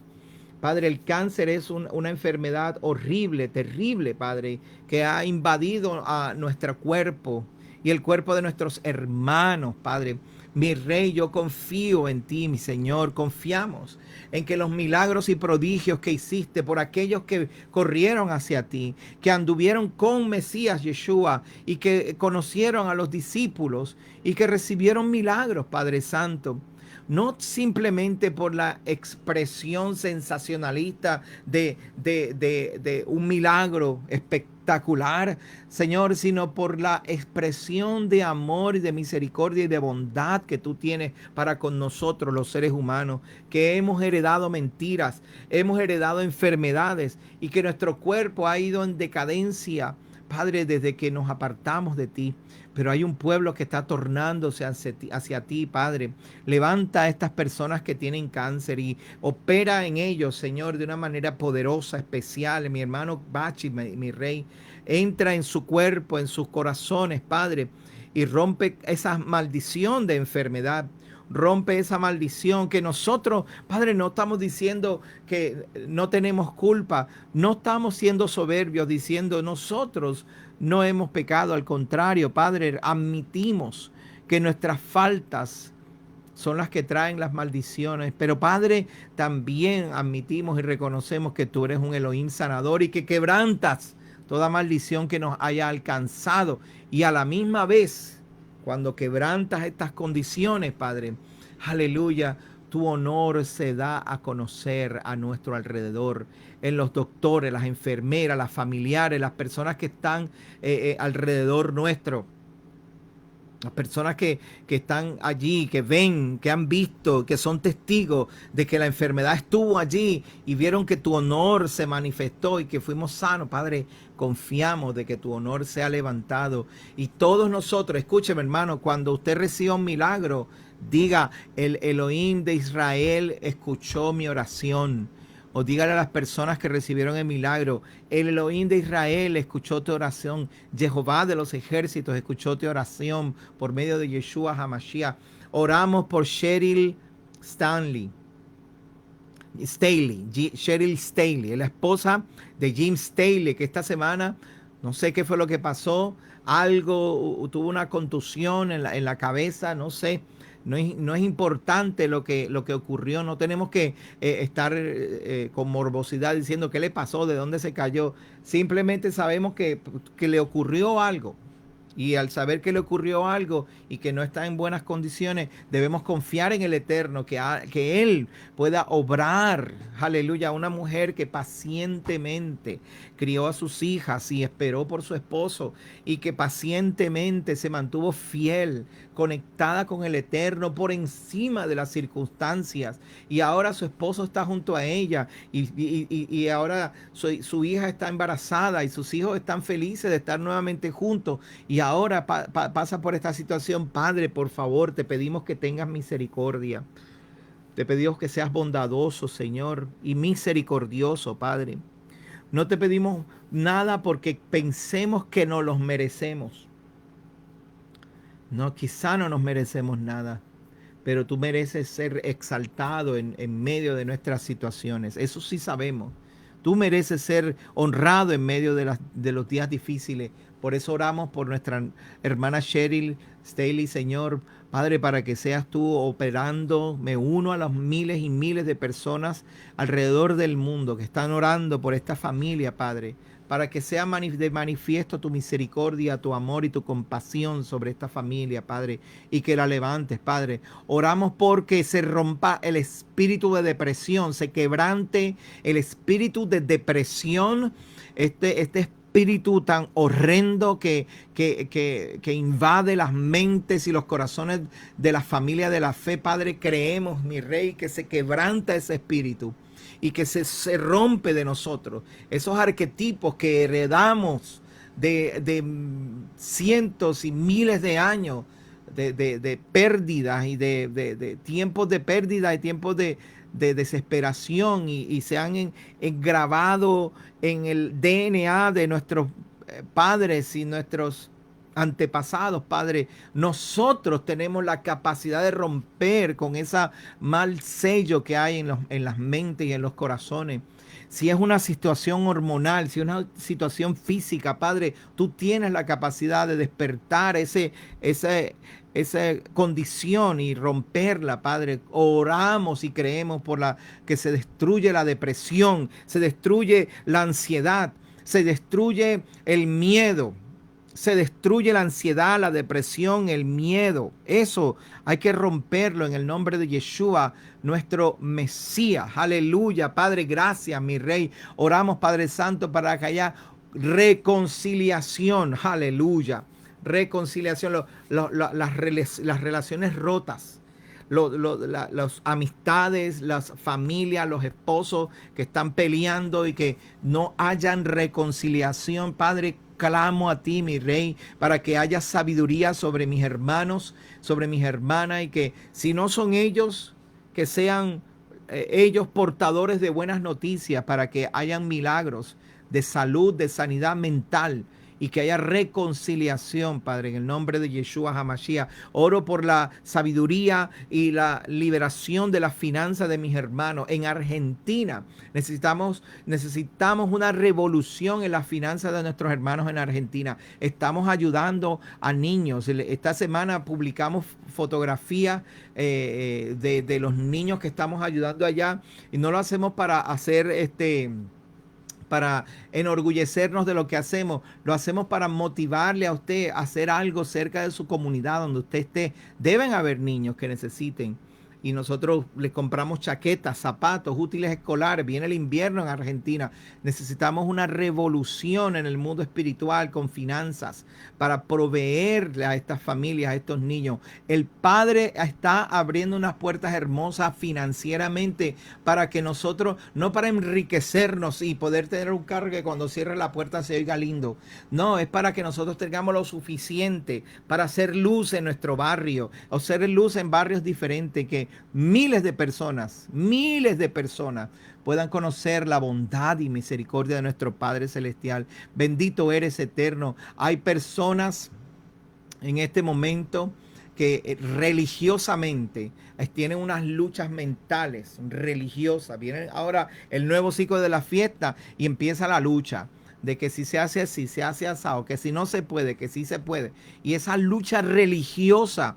Padre, el cáncer es una enfermedad horrible, terrible, Padre, que ha invadido a nuestro cuerpo y el cuerpo de nuestros hermanos, Padre. Mi Rey, yo confío en ti, mi Señor. Confiamos en que los milagros y prodigios que hiciste por aquellos que corrieron hacia ti, que anduvieron con Mesías Yeshua y que conocieron a los discípulos y que recibieron milagros, Padre Santo. No simplemente por la expresión sensacionalista de un milagro espectacular, Señor, sino por la expresión de amor y de misericordia y de bondad que tú tienes para con nosotros los seres humanos, que hemos heredado mentiras, hemos heredado enfermedades y que nuestro cuerpo ha ido en decadencia, Padre, desde que nos apartamos de ti. Pero hay un pueblo que está tornándose hacia ti, Padre. Levanta a estas personas que tienen cáncer y opera en ellos, Señor, de una manera poderosa, especial. Mi hermano Bachi, mi rey, entra en su cuerpo, en sus corazones, Padre, y rompe esa maldición de enfermedad. Rompe esa maldición que nosotros, Padre, no estamos diciendo que no tenemos culpa. No estamos siendo soberbios diciendo nosotros no hemos pecado. Al contrario, Padre, admitimos que nuestras faltas son las que traen las maldiciones. Pero, Padre, también admitimos y reconocemos que tú eres un Elohim sanador y que quebrantas toda maldición que nos haya alcanzado. Y a la misma vez, cuando quebrantas estas condiciones, Padre, aleluya, tu honor se da a conocer a nuestro alrededor, en los doctores, las enfermeras, las familiares, las personas que están alrededor nuestro. Las personas que están allí, que ven, que han visto, que son testigos de que la enfermedad estuvo allí y vieron que tu honor se manifestó y que fuimos sanos. Padre, confiamos de que tu honor sea levantado. Y todos nosotros, escúcheme hermano, cuando usted reciba un milagro, diga, el Elohim de Israel escuchó mi oración. O dígale a las personas que recibieron el milagro, el Elohim de Israel escuchó tu oración. Jehová de los ejércitos escuchó tu oración por medio de Yeshua HaMashiach. Oramos por Cheryl Staley, la esposa de Jim Staley, que esta semana, no sé qué fue lo que pasó, algo, tuvo una contusión en la cabeza, no sé. No es importante lo que ocurrió. No tenemos que estar con morbosidad diciendo qué le pasó, de dónde se cayó. Simplemente sabemos que le ocurrió algo. Y al saber que le ocurrió algo y que no está en buenas condiciones, debemos confiar en el Eterno, que Él pueda obrar, aleluya, una mujer que pacientemente crió a sus hijas y esperó por su esposo y que pacientemente se mantuvo fiel, conectada con el Eterno por encima de las circunstancias. Y ahora su esposo está junto a ella y ahora su hija está embarazada y sus hijos están felices de estar nuevamente juntos. Y ahora pasa por esta situación. Padre, por favor, te pedimos que tengas misericordia. Te pedimos que seas bondadoso, Señor, y misericordioso, Padre. No te pedimos nada porque pensemos que no los merecemos. No, quizá no nos merecemos nada, pero tú mereces ser exaltado en medio de nuestras situaciones. Eso sí sabemos. Tú mereces ser honrado en medio de los días difíciles. Por eso oramos por nuestra hermana Cheryl Staley, Señor, Padre, para que seas tú operando. Me uno a los miles y miles de personas alrededor del mundo que están orando por esta familia, Padre, para que sea de manifiesto tu misericordia, tu amor y tu compasión sobre esta familia, Padre, y que la levantes, Padre. Oramos porque se rompa el espíritu de depresión, se quebrante el espíritu de depresión, este espíritu tan horrendo que invade las mentes y los corazones de la familia de la fe, Padre. Creemos, mi Rey, que se quebranta ese espíritu y que se rompe de nosotros esos arquetipos que heredamos de cientos y miles de años de pérdidas y de tiempos de pérdida y tiempos de desesperación y se han engravado en el DNA de nuestros padres y nuestros antepasados, Padre. Nosotros tenemos la capacidad de romper con ese mal sello que hay en las mentes y en los corazones. Si es una situación hormonal, si es una situación física, Padre, tú tienes la capacidad de despertar esa condición y romperla, Padre. Oramos y creemos por que se destruye la depresión, se destruye la ansiedad, se destruye el miedo. Se destruye la ansiedad, la depresión, el miedo. Eso hay que romperlo en el nombre de Yeshua, nuestro Mesías. Aleluya, Padre, gracias, mi Rey. Oramos, Padre Santo, para que haya reconciliación, aleluya, reconciliación, las relaciones rotas, las amistades, las familias, los esposos que están peleando y que no hayan reconciliación. Padre, clamo a ti, mi Rey, para que haya sabiduría sobre mis hermanos, sobre mis hermanas, y que si no son ellos, que sean ellos portadores de buenas noticias, para que hayan milagros de salud, de sanidad mental, y que haya reconciliación, Padre, en el nombre de Yeshua HaMashiach. Oro por la sabiduría y la liberación de las finanzas de mis hermanos. En Argentina necesitamos una revolución en las finanzas de nuestros hermanos en Argentina. Estamos ayudando a niños. Esta semana publicamos fotografías de los niños que estamos ayudando allá, y no lo hacemos para hacer para enorgullecernos de lo que hacemos, lo hacemos para motivarle a usted a hacer algo cerca de su comunidad donde usted esté. Deben haber niños que necesiten, y nosotros les compramos chaquetas, zapatos, útiles escolares. Viene el invierno en Argentina. Necesitamos una revolución en el mundo espiritual con finanzas para proveerle a estas familias, a estos niños. El Padre está abriendo unas puertas hermosas financieramente para que nosotros, no para enriquecernos y poder tener un carro que cuando cierre la puerta se oiga lindo. No, es para que nosotros tengamos lo suficiente para hacer luz en nuestro barrio, o hacer luz en barrios diferentes, que miles de personas puedan conocer la bondad y misericordia de nuestro Padre Celestial. Bendito eres, eterno. Hay personas en este momento que religiosamente tienen unas luchas mentales religiosas. Viene ahora el nuevo ciclo de la fiesta y empieza la lucha de que si se hace así, se hace asado, que si no se puede, que sí se puede. Y esa lucha religiosa,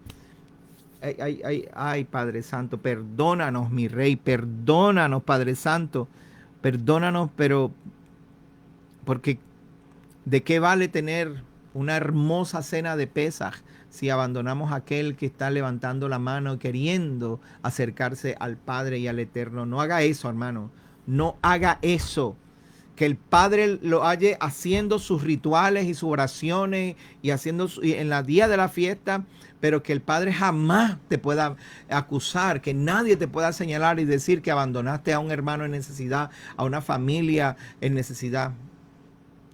ay, Padre Santo, perdónanos, mi Rey, perdónanos, Padre Santo, perdónanos, pero porque ¿de qué vale tener una hermosa cena de Pesaj si abandonamos a aquel que está levantando la mano queriendo acercarse al Padre y al Eterno? No haga eso, hermano, no haga eso. Que el Padre lo halle haciendo sus rituales y sus oraciones y haciendo en la día de la fiesta, pero que el Padre jamás te pueda acusar, que nadie te pueda señalar y decir que abandonaste a un hermano en necesidad, a una familia en necesidad.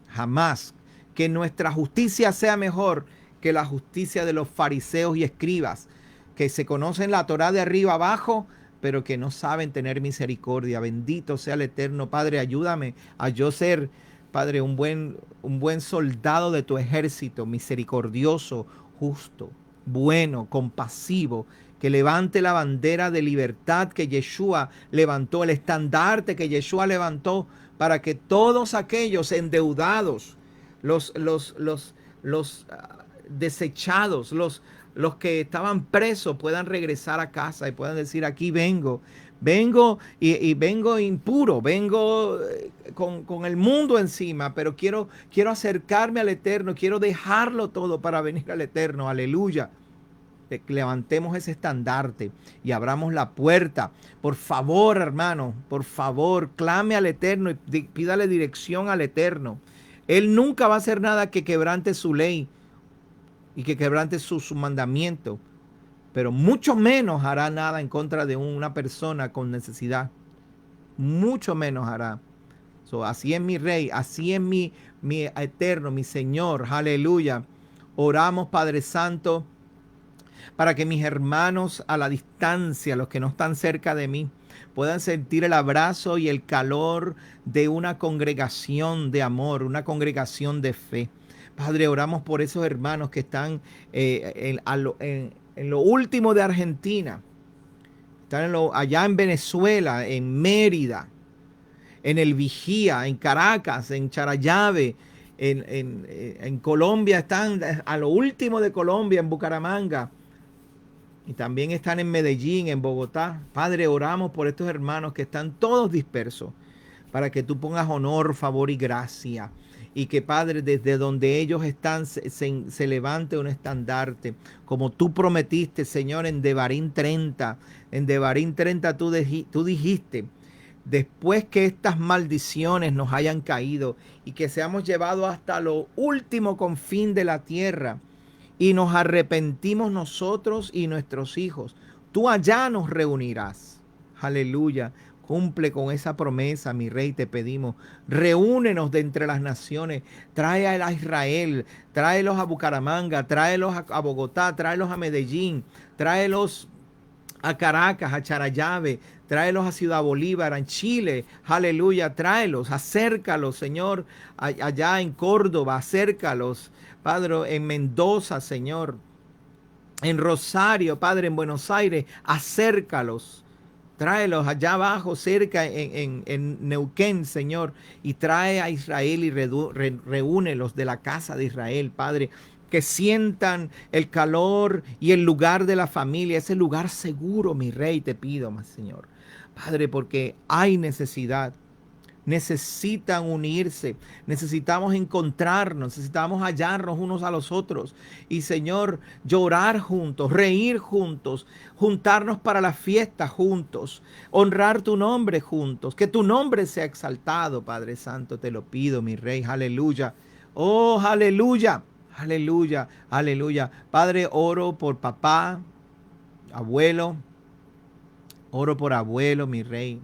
Jamás. Que nuestra justicia sea mejor que la justicia de los fariseos y escribas, que se conocen la Torá de arriba abajo, pero que no saben tener misericordia. Bendito sea el Eterno. Padre, ayúdame a yo ser, Padre, un buen soldado de tu ejército, misericordioso, justo, bueno, compasivo, que levante la bandera de libertad que Yeshua levantó, el estandarte que Yeshua levantó, para que todos aquellos endeudados, los desechados, los que estaban presos puedan regresar a casa y puedan decir: aquí vengo y vengo impuro, vengo con el mundo encima, pero quiero acercarme al Eterno, quiero dejarlo todo para venir al Eterno. Aleluya. Levantemos ese estandarte y abramos la puerta. Por favor, hermano, por favor, clame al Eterno y pídale dirección al Eterno. Él nunca va a hacer nada que quebrante su ley y que quebrante su mandamiento, pero mucho menos hará nada en contra de una persona con necesidad. Mucho menos hará. Así es mi Rey, así es mi Eterno, mi Señor. Aleluya. Oramos, Padre Santo, para que mis hermanos a la distancia, los que no están cerca de mí, puedan sentir el abrazo y el calor de una congregación de amor, una congregación de fe. Padre, oramos por esos hermanos que están en lo último de Argentina, están allá en Venezuela, en Mérida, en El Vigía, en Caracas, en Charallave, en Colombia, están a lo último de Colombia, en Bucaramanga. Y también están en Medellín, en Bogotá. Padre, oramos por estos hermanos que están todos dispersos, para que tú pongas honor, favor y gracia. Y que, Padre, desde donde ellos están se levante un estandarte, como tú prometiste, Señor, en Devarim 30. En Devarim 30 tú dijiste después que estas maldiciones nos hayan caído y que seamos llevados hasta lo último confín de la tierra y nos arrepentimos nosotros y nuestros hijos, tú allá nos reunirás. Aleluya. Cumple con esa promesa, mi rey, te pedimos. Reúnenos de entre las naciones. Trae a Israel, tráelos a Bucaramanga, tráelos a Bogotá, tráelos a Medellín, tráelos a Caracas, a Charallave, tráelos a Ciudad Bolívar, en Chile, aleluya, tráelos, acércalos, Señor, allá en Córdoba, acércalos, Padre, en Mendoza, Señor, en Rosario, Padre, en Buenos Aires, acércalos. Tráelos allá abajo, cerca en Neuquén, Señor, y trae a Israel y reúnelos de la casa de Israel, Padre, que sientan el calor y el lugar de la familia, ese lugar seguro, mi rey, te pido más, Señor. Padre, porque hay necesidad. Necesitan unirse, necesitamos encontrarnos, necesitamos hallarnos unos a los otros y, Señor, llorar juntos, reír juntos, juntarnos para la fiesta juntos, honrar tu nombre juntos, que tu nombre sea exaltado, Padre Santo, te lo pido, mi Rey, aleluya. Oh, aleluya, aleluya, aleluya. Padre, oro por papá, abuelo, oro por abuelo, mi Rey.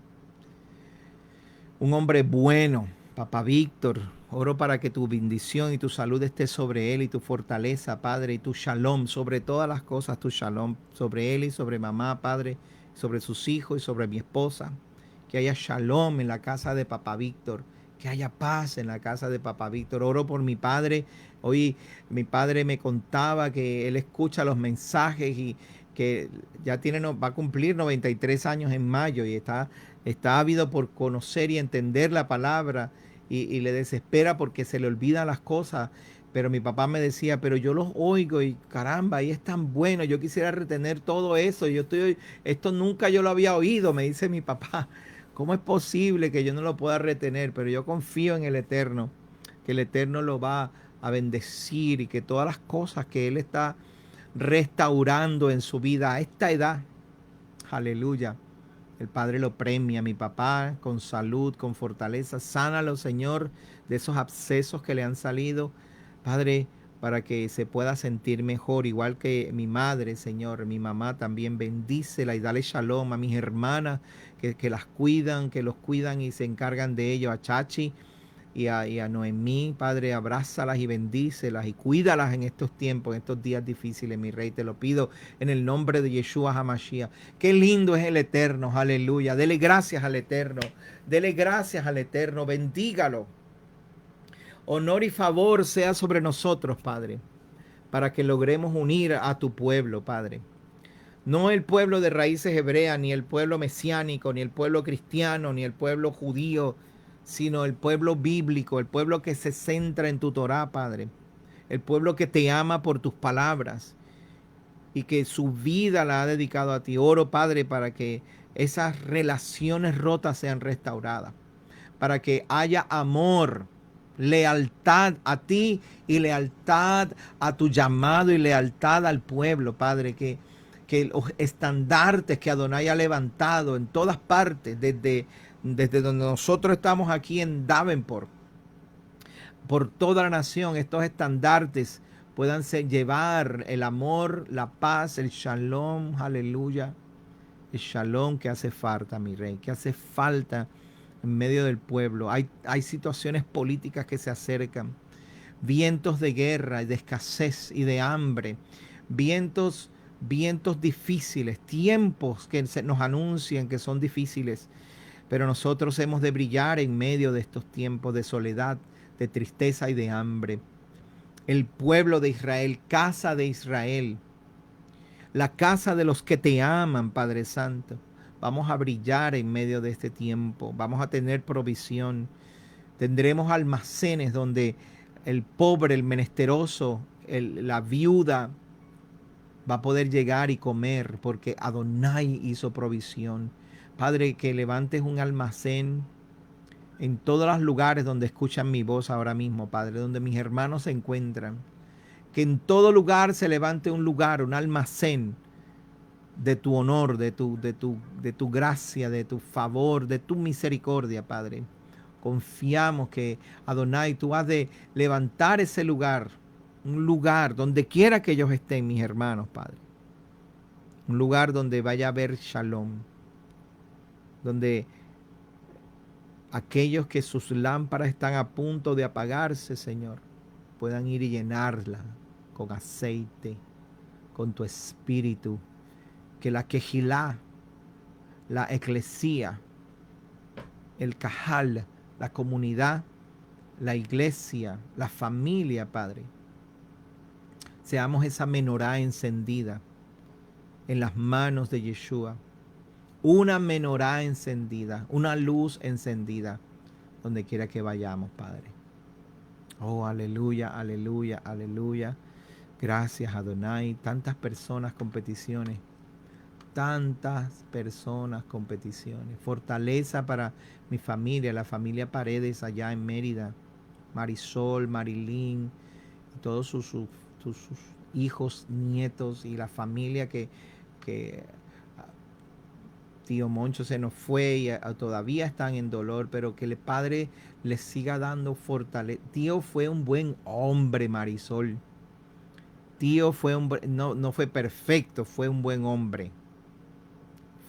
Un hombre bueno, papá Víctor, oro para que tu bendición y tu salud esté sobre él y tu fortaleza, Padre, y tu shalom, sobre todas las cosas, tu shalom, sobre él y sobre mamá, Padre, sobre sus hijos y sobre mi esposa. Que haya shalom en la casa de papá Víctor, que haya paz en la casa de papá Víctor. Oro por mi padre. Hoy mi padre me contaba que él escucha los mensajes y que ya va a cumplir 93 años en mayo y está ávido por conocer y entender la palabra y le desespera porque se le olvidan las cosas. Pero mi papá me decía, pero yo los oigo y caramba, ahí es tan bueno, yo quisiera retener todo eso. Esto nunca yo lo había oído, me dice mi papá. ¿Cómo es posible que yo no lo pueda retener? Pero yo confío en el Eterno, que el Eterno lo va a bendecir y que todas las cosas que Él está restaurando en su vida a esta edad, aleluya, el Padre lo premia, mi papá, con salud, con fortaleza. Sánalo, Señor, de esos abscesos que le han salido, Padre, para que se pueda sentir mejor, igual que mi madre, Señor, mi mamá también. Bendícela y dale shalom a mis hermanas que las cuidan, que los cuidan y se encargan de ello, a Chachi y a Noemí, Padre, abrázalas y bendícelas y cuídalas en estos tiempos, en estos días difíciles, mi Rey, te lo pido en el nombre de Yeshua HaMashiach. Qué lindo es el Eterno, aleluya. Dele gracias al Eterno, dele gracias al Eterno, bendígalo. Honor y favor sea sobre nosotros, Padre, para que logremos unir a tu pueblo, Padre. No el pueblo de raíces hebreas, ni el pueblo mesiánico, ni el pueblo cristiano, ni el pueblo judío, sino el pueblo bíblico, el pueblo que se centra en tu Torá, Padre. El pueblo que te ama por tus palabras y que su vida la ha dedicado a ti. Oro, Padre, para que esas relaciones rotas sean restauradas, para que haya amor, lealtad a ti y lealtad a tu llamado y lealtad al pueblo, Padre, que los estandartes que Adonai ha levantado en todas partes, desde donde nosotros estamos aquí en Davenport, por toda la nación, estos estandartes puedan llevar el amor, la paz, el shalom, aleluya, el shalom que hace falta, mi Rey, que hace falta en medio del pueblo. Hay situaciones políticas que se acercan, vientos de guerra, de escasez y de hambre, vientos difíciles, tiempos que nos anuncian que son difíciles, pero nosotros hemos de brillar en medio de estos tiempos de soledad, de tristeza y de hambre. El pueblo de Israel, casa de Israel, la casa de los que te aman, Padre Santo, vamos a brillar en medio de este tiempo, vamos a tener provisión, tendremos almacenes donde el pobre, el menesteroso, la viuda va a poder llegar y comer porque Adonai hizo provisión. Padre, que levantes un almacén en todos los lugares donde escuchan mi voz ahora mismo, Padre, donde mis hermanos se encuentran. Que en todo lugar se levante un lugar, un almacén de tu honor, de tu gracia, de tu favor, de tu misericordia, Padre. Confiamos que, Adonai, tú has de levantar ese lugar, un lugar donde quiera que ellos estén, mis hermanos, Padre. Un lugar donde vaya a haber shalom, donde aquellos que sus lámparas están a punto de apagarse, Señor, puedan ir y llenarla con aceite, con tu espíritu, que la quejilá, la eclesía, el cajal, la comunidad, la iglesia, la familia, Padre, seamos esa menorá encendida en las manos de Yeshua, una menorá encendida, una luz encendida, donde quiera que vayamos, Padre. Oh, aleluya, aleluya, aleluya. Gracias, Adonai. Tantas personas con peticiones. Tantas personas con peticiones. Fortaleza para mi familia, la familia Paredes allá en Mérida. Marisol, Marilyn, y todos sus hijos, nietos y la familia que tío Moncho se nos fue y todavía están en dolor, pero que el Padre les siga dando fortaleza. Tío fue un buen hombre, Marisol. Tío fue no fue perfecto, fue un buen hombre.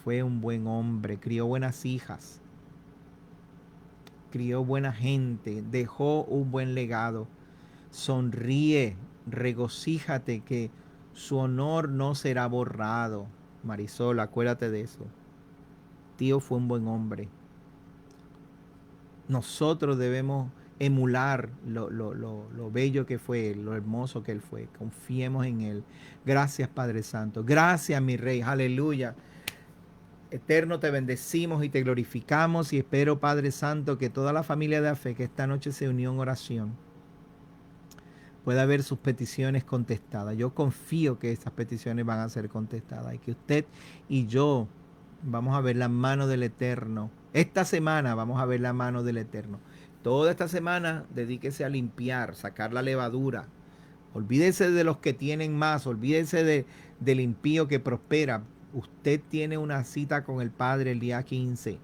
Fue un buen hombre, crió buenas hijas, crió buena gente, dejó un buen legado. Sonríe, regocíjate que su honor no será borrado. Marisol, acuérdate de eso. Tío fue un buen hombre. Nosotros debemos emular lo bello que fue él, lo hermoso que él fue. Confiemos en él. Gracias, Padre Santo. Gracias, mi Rey. Aleluya. Eterno, te bendecimos y te glorificamos y espero, Padre Santo, que toda la familia de la fe que esta noche se unió en oración pueda ver sus peticiones contestadas. Yo confío que estas peticiones van a ser contestadas y que usted y yo vamos a ver la mano del Eterno. Esta semana vamos a ver la mano del Eterno. Toda esta semana dedíquese a limpiar, sacar la levadura. Olvídese de los que tienen más, olvídese del impío que prospera. Usted tiene una cita con el Padre el día 15. El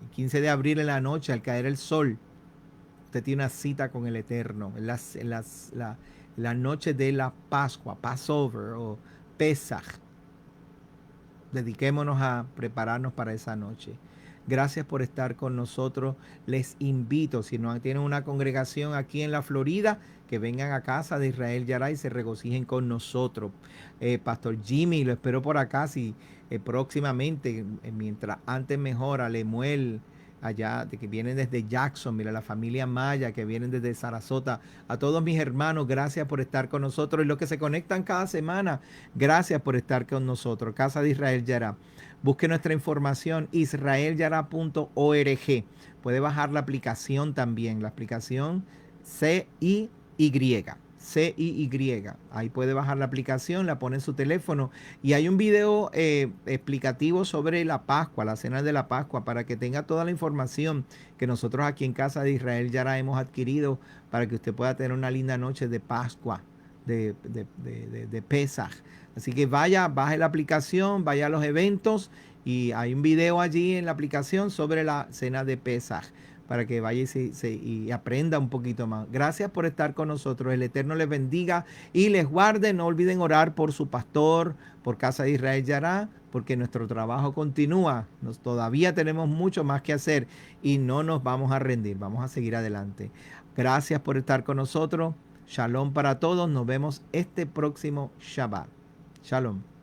15 de abril en la noche, al caer el sol, usted tiene una cita con el Eterno. En la noche de la Pascua, Passover o Pesach. Dediquémonos a prepararnos para esa noche. Gracias por estar con nosotros. Les invito, si no tienen una congregación aquí en la Florida, que vengan a casa de Israel Yará y se regocijen con nosotros. Pastor Jimmy, lo espero por acá, si próximamente, mientras antes mejor, a Lemuel, allá, que vienen desde Jackson, mira la familia Maya, que vienen desde Sarasota, a todos mis hermanos, gracias por estar con nosotros, y los que se conectan cada semana, gracias por estar con nosotros. Casa de Israel Yará. Busque nuestra información, israelyara.org. Puede bajar la aplicación también, la aplicación CIY. CIY. Ahí puede bajar la aplicación, la pone en su teléfono y hay un video explicativo sobre la Pascua, la cena de la Pascua, para que tenga toda la información que nosotros aquí en Casa de Israel ya hemos adquirido para que usted pueda tener una linda noche de Pascua, de Pesaj. Así que vaya, baje la aplicación, vaya a los eventos y hay un video allí en la aplicación sobre la cena de Pesaj, para que vaya y aprenda un poquito más. Gracias por estar con nosotros. El Eterno les bendiga y les guarde. No olviden orar por su pastor, por Casa de Israel Yará, porque nuestro trabajo continúa. Todavía tenemos mucho más que hacer y no nos vamos a rendir. Vamos a seguir adelante. Gracias por estar con nosotros. Shalom para todos. Nos vemos este próximo Shabbat. Shalom.